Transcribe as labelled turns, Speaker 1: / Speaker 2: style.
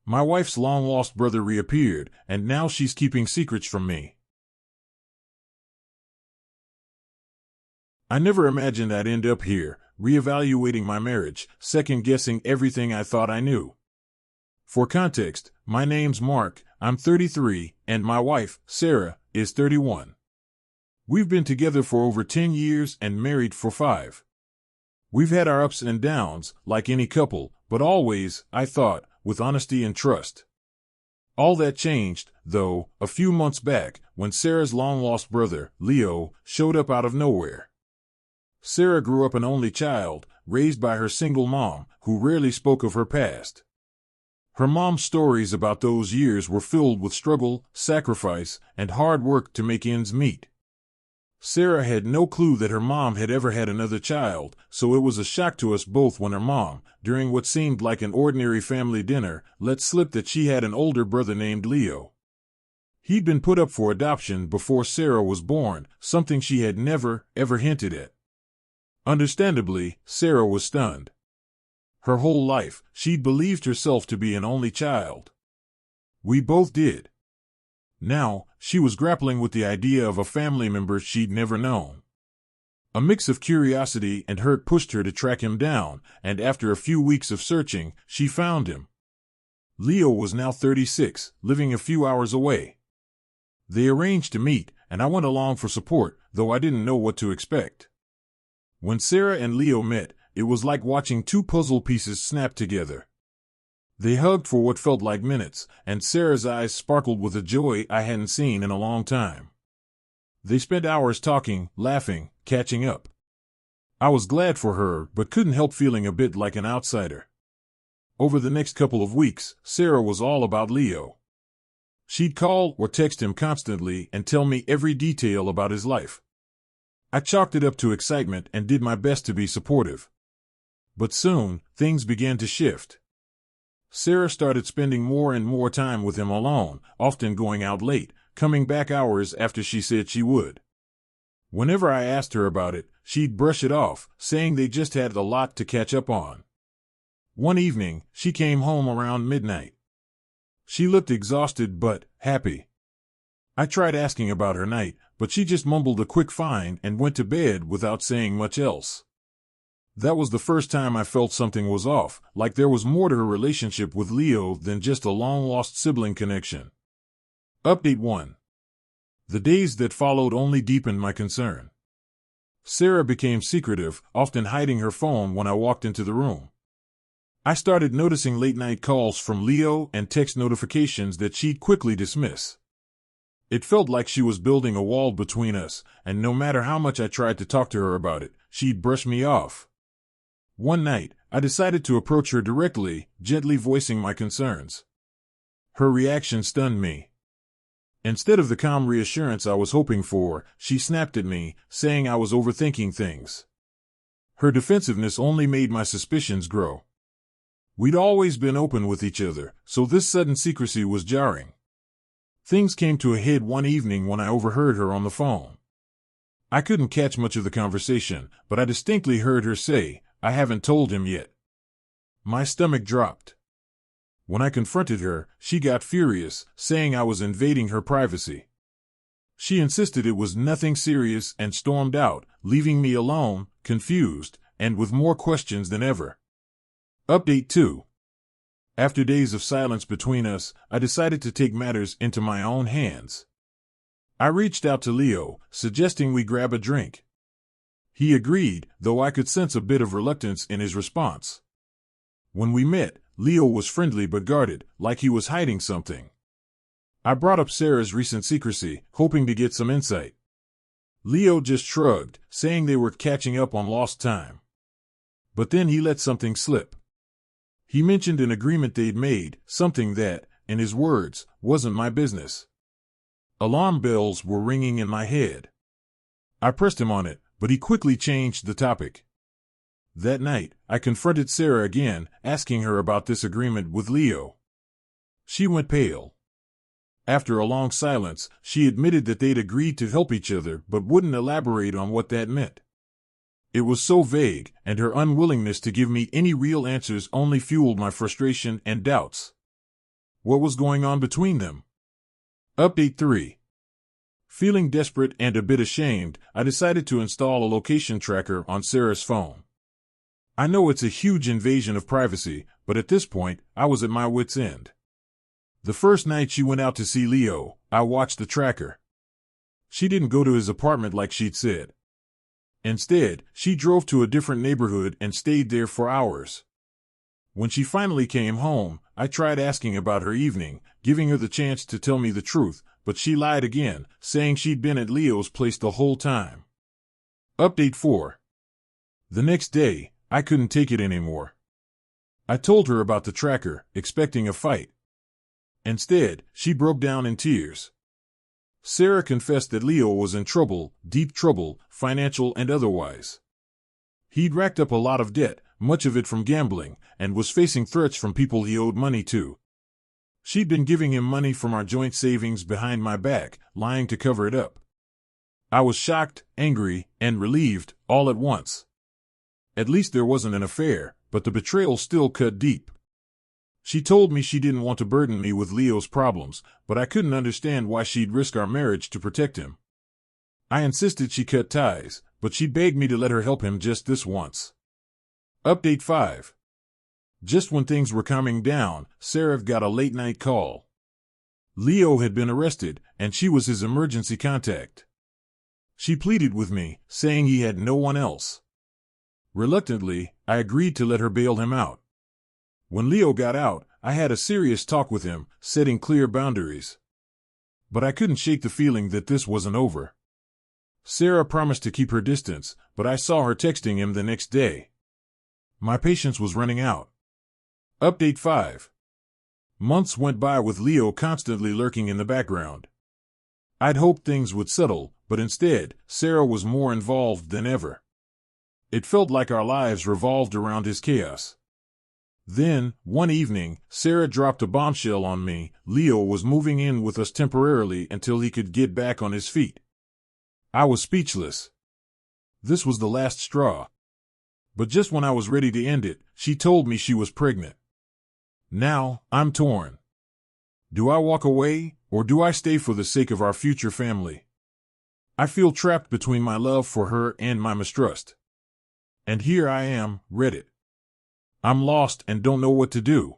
Speaker 1: My wife's long-lost brother reappeared, and now she's keeping secrets from me. I never imagined I'd end up here, reevaluating my marriage, second-guessing everything I thought I knew. For context, my name's Mark, I'm 33, and my wife, Sarah, is 31. We've been together for over 10 years and married for 5. We've had our ups and downs, like any couple, but always, I thought, with honesty and trust. All that changed, though, a few months back, when Sarah's long-lost brother, Leo, showed up out of nowhere. Sarah grew up an only child, raised by her single mom, who rarely spoke of her past. Her mom's stories about those years were filled with struggle, sacrifice, and hard work to make ends meet. Sarah had no clue that her mom had ever had another child, so it was a shock to us both when her mom, during what seemed like an ordinary family dinner, let slip that she had an older brother named Leo. He'd been put up for adoption before Sarah was born, something she had never, ever hinted at. Understandably, Sarah was stunned. Her whole life, she'd believed herself to be an only child. We both did. Now, she was grappling with the idea of a family member she'd never known. A mix of curiosity and hurt pushed her to track him down, and after a few weeks of searching, she found him. Leo was now 36, living a few hours away. They arranged to meet, and I went along for support, though I didn't know what to expect. When Sarah and Leo met, it was like watching two puzzle pieces snap together. They hugged for what felt like minutes, and Sarah's eyes sparkled with a joy I hadn't seen in a long time. They spent hours talking, laughing, catching up. I was glad for her, but couldn't help feeling a bit like an outsider. Over the next couple of weeks, Sarah was all about Leo. She'd call or text him constantly and tell me every detail about his life. I chalked it up to excitement and did my best to be supportive. But soon, things began to shift. Sarah started spending more and more time with him alone, often going out late, coming back hours after she said she would. Whenever I asked her about it, she'd brush it off, saying they just had a lot to catch up on. One evening, she came home around midnight. She looked exhausted but happy. I tried asking about her night, but she just mumbled a quick fine and went to bed without saying much else. That was the first time I felt something was off, like there was more to her relationship with Leo than just a long-lost sibling connection. Update 1. The days that followed only deepened my concern. Sarah became secretive, often hiding her phone when I walked into the room. I started noticing late-night calls from Leo and text notifications that she'd quickly dismiss. It felt like she was building a wall between us, and no matter how much I tried to talk to her about it, she'd brush me off. One night, I decided to approach her directly, gently voicing my concerns. Her reaction stunned me. Instead of the calm reassurance I was hoping for, she snapped at me, saying I was overthinking things. Her defensiveness only made my suspicions grow. We'd always been open with each other, so this sudden secrecy was jarring. Things came to a head one evening when I overheard her on the phone. I couldn't catch much of the conversation, but I distinctly heard her say, "I haven't told him yet." My stomach dropped. When I confronted her, she got furious, saying I was invading her privacy. She insisted it was nothing serious and stormed out, leaving me alone, confused, and with more questions than ever. Update 2. After days of silence between us, I decided to take matters into my own hands. I reached out to Leo, suggesting we grab a drink. He agreed, though I could sense a bit of reluctance in his response. When we met, Leo was friendly but guarded, like he was hiding something. I brought up Sarah's recent secrecy, hoping to get some insight. Leo just shrugged, saying they were catching up on lost time. But then he let something slip. He mentioned an agreement they'd made, something that, in his words, wasn't my business. Alarm bells were ringing in my head. I pressed him on it, but he quickly changed the topic. That night, I confronted Sarah again, asking her about this agreement with Leo. She went pale. After a long silence, she admitted that they'd agreed to help each other but wouldn't elaborate on what that meant. It was so vague, and her unwillingness to give me any real answers only fueled my frustration and doubts. What was going on between them? Update 3. Feeling desperate and a bit ashamed, I decided to install a location tracker on Sarah's phone. I know it's a huge invasion of privacy, but at this point, I was at my wit's end. The first night she went out to see Leo, I watched the tracker. She didn't go to his apartment like she'd said. Instead, she drove to a different neighborhood and stayed there for hours. When she finally came home, I tried asking about her evening, giving her the chance to tell me the truth, but she lied again, saying she'd been at Leo's place the whole time. Update 4. The next day, I couldn't take it anymore. I told her about the tracker, expecting a fight. Instead, she broke down in tears. Sarah confessed that Leo was in trouble, deep trouble, financial and otherwise. He'd racked up a lot of debt, much of it from gambling, and was facing threats from people he owed money to. She'd been giving him money from our joint savings behind my back, lying to cover it up. I was shocked, angry, and relieved, all at once. At least there wasn't an affair, but the betrayal still cut deep. She told me she didn't want to burden me with Leo's problems, but I couldn't understand why she'd risk our marriage to protect him. I insisted she cut ties, but she begged me to let her help him just this once. Update 5. Just when things were calming down, Sarah got a late-night call. Leo had been arrested, and she was his emergency contact. She pleaded with me, saying he had no one else. Reluctantly, I agreed to let her bail him out. When Leo got out, I had a serious talk with him, setting clear boundaries. But I couldn't shake the feeling that this wasn't over. Sarah promised to keep her distance, but I saw her texting him the next day. My patience was running out. Update 5. Months went by with Leo constantly lurking in the background. I'd hoped things would settle, but instead, Sarah was more involved than ever. It felt like our lives revolved around his chaos. Then, one evening, Sarah dropped a bombshell on me. Leo was moving in with us temporarily until he could get back on his feet. I was speechless. This was the last straw. But just when I was ready to end it, she told me she was pregnant. Now, I'm torn. Do I walk away, or do I stay for the sake of our future family? I feel trapped between my love for her and my mistrust. And here I am, Reddit. I'm lost and don't know what to do.